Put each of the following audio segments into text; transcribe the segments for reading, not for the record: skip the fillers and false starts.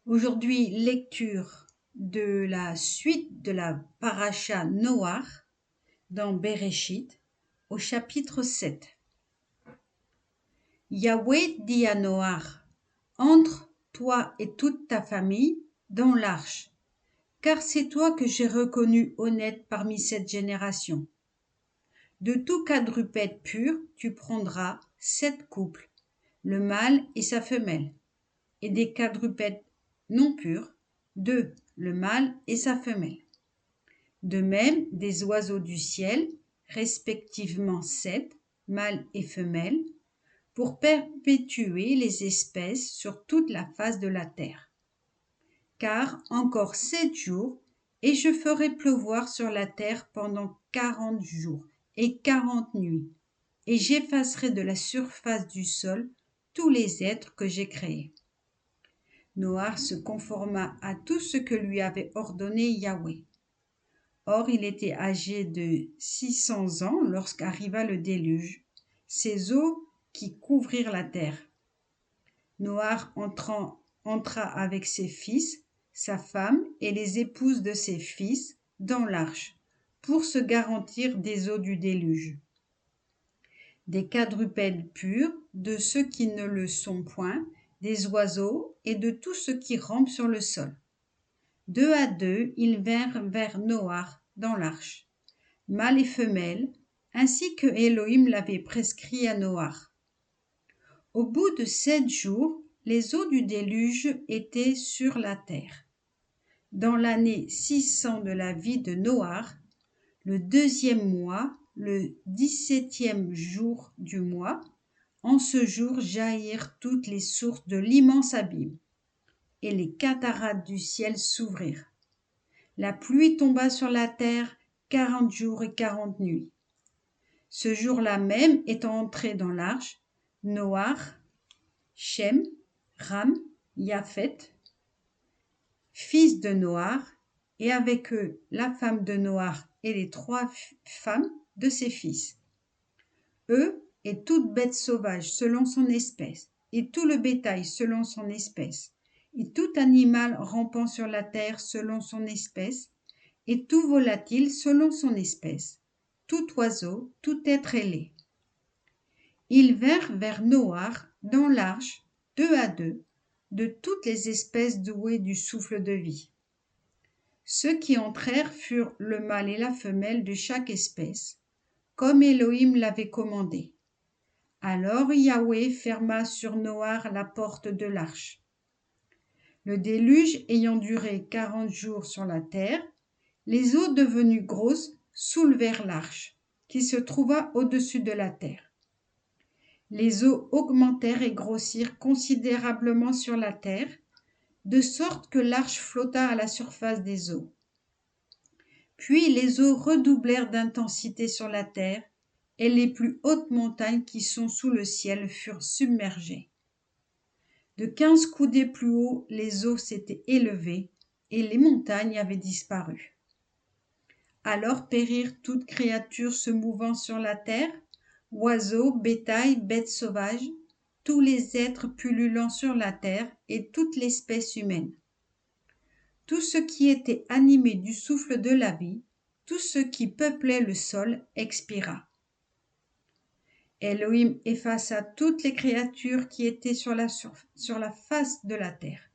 Aujourd'hui, lecture de la suite de la paracha Noach dans Bereshit au chapitre 7. Yahweh dit à Noach: Entre, toi et toute ta famille, dans l'arche, car c'est toi que j'ai reconnu honnête parmi cette génération. De tout quadrupède pur, tu prendras 7 couples, le mâle et sa femelle, et des quadrupèdes non purs, 2, le mâle et sa femelle. De même, des oiseaux du ciel, respectivement 7, mâles et femelles, pour perpétuer les espèces sur toute la face de la terre. Car encore 7 jours, et je ferai pleuvoir sur la terre pendant 40 jours et 40 nuits, et j'effacerai de la surface du sol tous les êtres que j'ai créés. Noach se conforma à tout ce que lui avait ordonné Yahweh. Or il était âgé de 600 ans lorsqu'arriva le déluge, ces eaux qui couvrirent la terre. Noach entra avec ses fils, sa femme et les épouses de ses fils dans l'arche, pour se garantir des eaux du déluge. Des quadrupèdes purs, de ceux qui ne le sont point, des oiseaux et de tout ce qui rampe sur le sol. 2 à 2, ils vinrent vers Noach dans l'arche, mâle et femelle, ainsi que Elohim l'avait prescrit à Noach. Au bout de 7 jours, les eaux du déluge étaient sur la terre. Dans l'année 600 de la vie de Noach, le 2e mois, le 17e jour du mois, en ce jour jaillirent toutes les sources de l'immense abîme, et les cataractes du ciel s'ouvrirent. La pluie tomba sur la terre 40 jours et 40 nuits. Ce jour-là même, étant entrés dans l'arche, Noach, Shem, Ram, Japheth, fils de Noach, et avec eux la femme de Noach et les 3 femmes de ses fils. Eux et toute bête sauvage selon son espèce, et tout le bétail selon son espèce, et tout animal rampant sur la terre selon son espèce, et tout volatile selon son espèce, tout oiseau, tout être ailé. Ils vinrent vers Noach dans l'arche, 2 à 2, de toutes les espèces douées du souffle de vie. Ceux qui entrèrent furent le mâle et la femelle de chaque espèce, comme Elohim l'avait commandé. Alors Yahweh ferma sur Noach la porte de l'arche. Le déluge ayant duré 40 jours sur la terre, les eaux devenues grosses soulevèrent l'arche, qui se trouva au-dessus de la terre. Les eaux augmentèrent et grossirent considérablement sur la terre, de sorte que l'arche flotta à la surface des eaux. Puis les eaux redoublèrent d'intensité sur la terre, et les plus hautes montagnes qui sont sous le ciel furent submergées. De 15 coudées plus haut, les eaux s'étaient élevées, et les montagnes avaient disparu. Alors périrent toutes créatures se mouvant sur la terre, oiseaux, bétail, bêtes sauvages, tous les êtres pullulant sur la terre et toute l'espèce humaine. Tout ce qui était animé du souffle de la vie, tout ce qui peuplait le sol expira. Elohim effaça toutes les créatures qui étaient sur la face de la terre,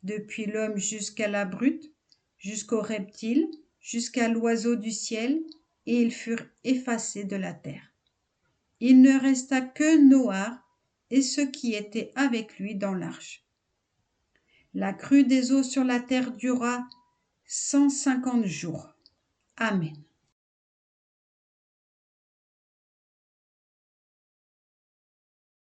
depuis l'homme jusqu'à la brute, jusqu'aux reptiles, jusqu'à l'oiseau du ciel, et ils furent effacés de la terre. Il ne resta que Noach et ceux qui étaient avec lui dans l'arche. La crue des eaux sur la terre dura 150 jours. Amen.